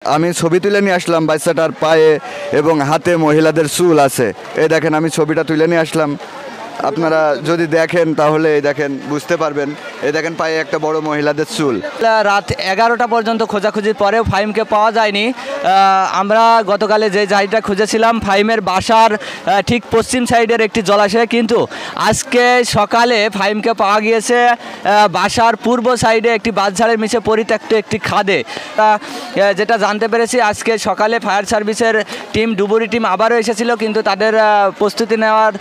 আমি ছবি তুলে নিয়ে আসলাম বাচ্চাটার পায়ে এবং হাতে মহিলাদের চুল আছে। এই দেখেন আমি ছবিটা তুলে নিয়ে আসলাম, আপনারা যদি দেখেন তাহলে এই দেখেন বুঝতে পারবেন। এই দেখেন পায়ে একটা বড় মহিলাদের চুল। রাত 11টা পর্যন্ত খোঁজাখুঁজির পরেও ফাহিমকে পাওয়া যায়নি। আমরা গতকালে যে জায়গাটা খুঁজেছিলাম ফাহিমের বাসার ঠিক পশ্চিম সাইডের একটি জলাশয়ে, কিন্তু আজকে সকালে ফাহিমকে পাওয়া গিয়েছে বাসার পূর্ব সাইডে একটি বাঁশঝাড়ের নিচে পরিত্যক্ত একটি খাদে। যেটা জানতে পেরেছি আজকে সকালে ফায়ার সার্ভিসের টিম, ডুবুরি টিম আবারও এসেছিল, কিন্তু তাদের প্রস্তুতি নেওয়ার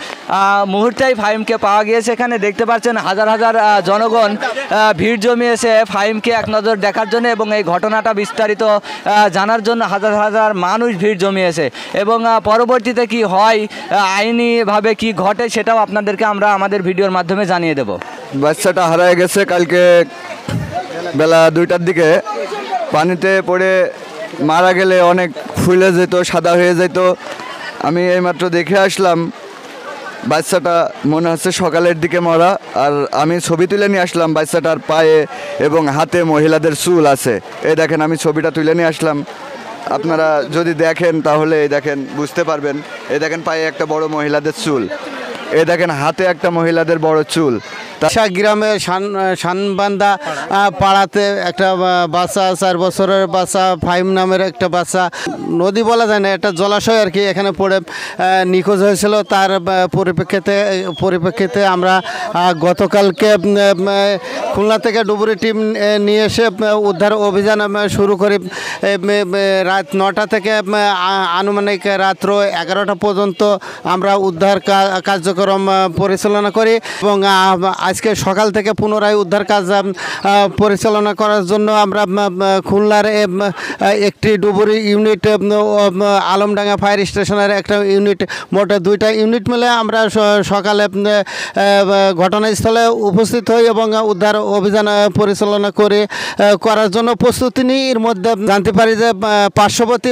মুহূর্তেই ফাহিমকে পাওয়া গিয়েছে। এখানে দেখতে পাচ্ছেন হাজার হাজার জনগণ ভিড় জমিয়েছে ফাহিমকে এক নজর দেখার জন্য এবং এই ঘটনাটা বিস্তারিত জানার জন্য হাজার হাজার মানুষ ভিড় জমিয়েছে। এবং পরবর্তীতে কি হয়, আইনিভাবে কি ঘটে, সেটাও আপনাদেরকে আমরা আমাদের ভিডিওর মাধ্যমে জানিয়ে দেব। বাচ্চাটা হারায় গেছে কালকে বেলা 2টার দিকে। পানিতে পড়ে মারা গেলে অনেক ফুলে যেত, সাদা হয়ে যেত। আমি এইমাত্র দেখে আসলাম, বাচ্চাটা মনে হচ্ছে সকালের দিকে মরা। আর আমি ছবি তুলে নিয়ে আসলাম বাচ্চাটার পায়ে এবং হাতে মহিলাদের চুল আছে। এই দেখেন আমি ছবিটা তুলে নিয়ে আসলাম, আপনারা যদি দেখেন তাহলে এই দেখেন বুঝতে পারবেন। এই দেখেন পায়ে একটা বড় মহিলাদের চুল, এই দেখেন হাতে একটা মহিলাদের বড় চুল। গ্রামে শানবান্ধা পাড়াতে একটা বাচ্চা, 4 বছরের বাচ্চা, ফাহিম নামের একটা বাচ্চা, নদী বলা যায় না, একটা জলাশয় আর কি, এখানে পড়ে নিখোঁজ হয়েছিল। তার পরিপ্রেক্ষিতে আমরা গতকালকে খুলনা থেকে ডুবুরি টিম নিয়ে এসে উদ্ধার অভিযান শুরু করি। রাত 9টা থেকে আনুমানিক রাত্র 11টা পর্যন্ত আমরা উদ্ধার কার্যক্রম পরিচালনা করি এবং আজকে সকাল থেকে পুনরায় উদ্ধার কাজ পরিচালনা করার জন্য আমরা খুলনার একটি ডুবুরি ইউনিট, আলমডাঙ্গা ফায়ার স্টেশনের একটা ইউনিট, মোট 2টা ইউনিট মিলে আমরা সকালে ঘটনাস্থলে উপস্থিত হই এবং উদ্ধার অভিযান পরিচালনা করার জন্য প্রস্তুতি নিই। এর মধ্যে জানতে পারি যে পার্শ্ববর্তী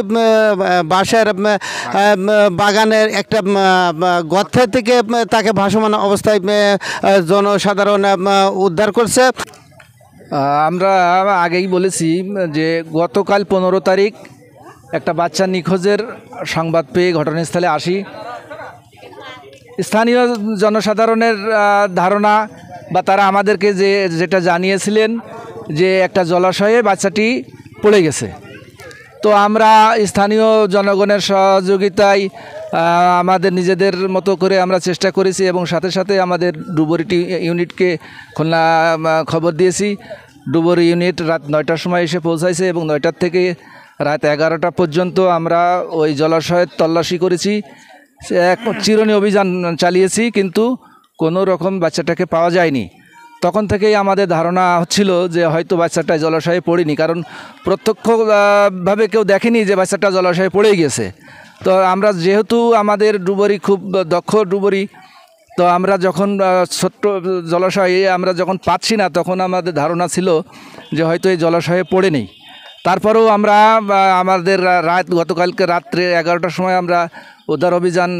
বাঁশের বাগানের একটা গর্ত থেকে তাকে ভাসমান অবস্থায় জনসাধারণ উদ্ধার করছে। আমরা আগেই বলেছি যে গতকাল 15 তারিখ একটা বাচ্চা নিখোঁজের সংবাদ পেয়ে ঘটনাস্থলে আসি। স্থানীয় জনসাধারণের ধারণা বা তারা আমাদেরকে যেটা জানিয়েছিলেন যে একটা জলাশয়ে বাচ্চাটি পড়ে গেছে। তো আমরা স্থানীয় জনগণের সহযোগিতায় আমাদের নিজেদের মতো করে আমরা চেষ্টা করেছি এবং সাথে সাথে আমাদের ডুবুরি ইউনিটকে খুলনা খবর দিয়েছি। ডুবুরি ইউনিট রাত 9টার সময় এসে পৌঁছাইছে এবং 9টার থেকে রাত 11টা পর্যন্ত আমরা ওই জলাশয়ের তল্লাশি করেছি, এক চিরুনি অভিযান চালিয়েছি, কিন্তু কোনো রকম বাচ্চাটাকে পাওয়া যায়নি। তখন থেকেই আমাদের ধারণা হচ্ছিল যে হয়তো বাচ্চাটা জলাশয়ে পড়েনি, কারণ প্রত্যক্ষভাবে কেউ দেখেনি যে বাচ্চাটা জলাশয়ে পড়ে গেছে। তো আমরা যেহেতু আমাদের ডুবুরি খুব দক্ষ ডুবুরি, তো আমরা যখন ছোট্ট জলাশয়ে আমরা যখন পাচ্ছি না, তখন আমাদের ধারণা ছিল যে হয়তো এই জলাশয়ে পড়ে নেই। তারপরেও আমরা আমাদের গতকালকে রাত্রে 11টার সময় আমরা উদ্ধার অভিযান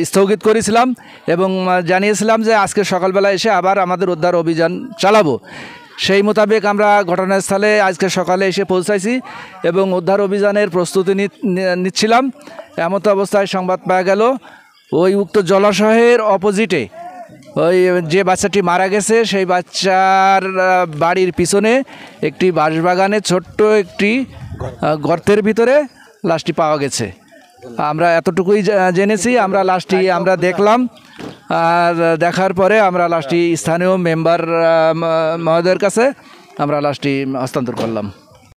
স্থগিত করেছিলাম এবং জানিয়েছিলাম যে আজকে সকালবেলা এসে আবার আমাদের উদ্ধার অভিযান চালাবো। সেই মোতাবেক আমরা ঘটনাস্থলে আজকে সকালে এসে পৌঁছাইছি এবং উদ্ধার অভিযানের প্রস্তুতি নিচ্ছিলাম। এমতো অবস্থায় সংবাদ পাওয়া গেল ওই উক্ত জলাশয়ের অপোজিটে ওই যে বাচ্চাটি মারা গেছে সেই বাচ্চার বাড়ির পিছনে একটি বাঁশবাগানে ছোট্ট একটি গর্তের ভিতরে লাশটি পাওয়া গেছে। আমরা এতটুকুই জেনেছি। আমরা লাশটি আমরা দেখলাম, আর দেখার পরে আমরা লাশটি স্থানীয় মেম্বার মহোদয়ের কাছে আমরা লাশটি হস্তান্তর করলাম।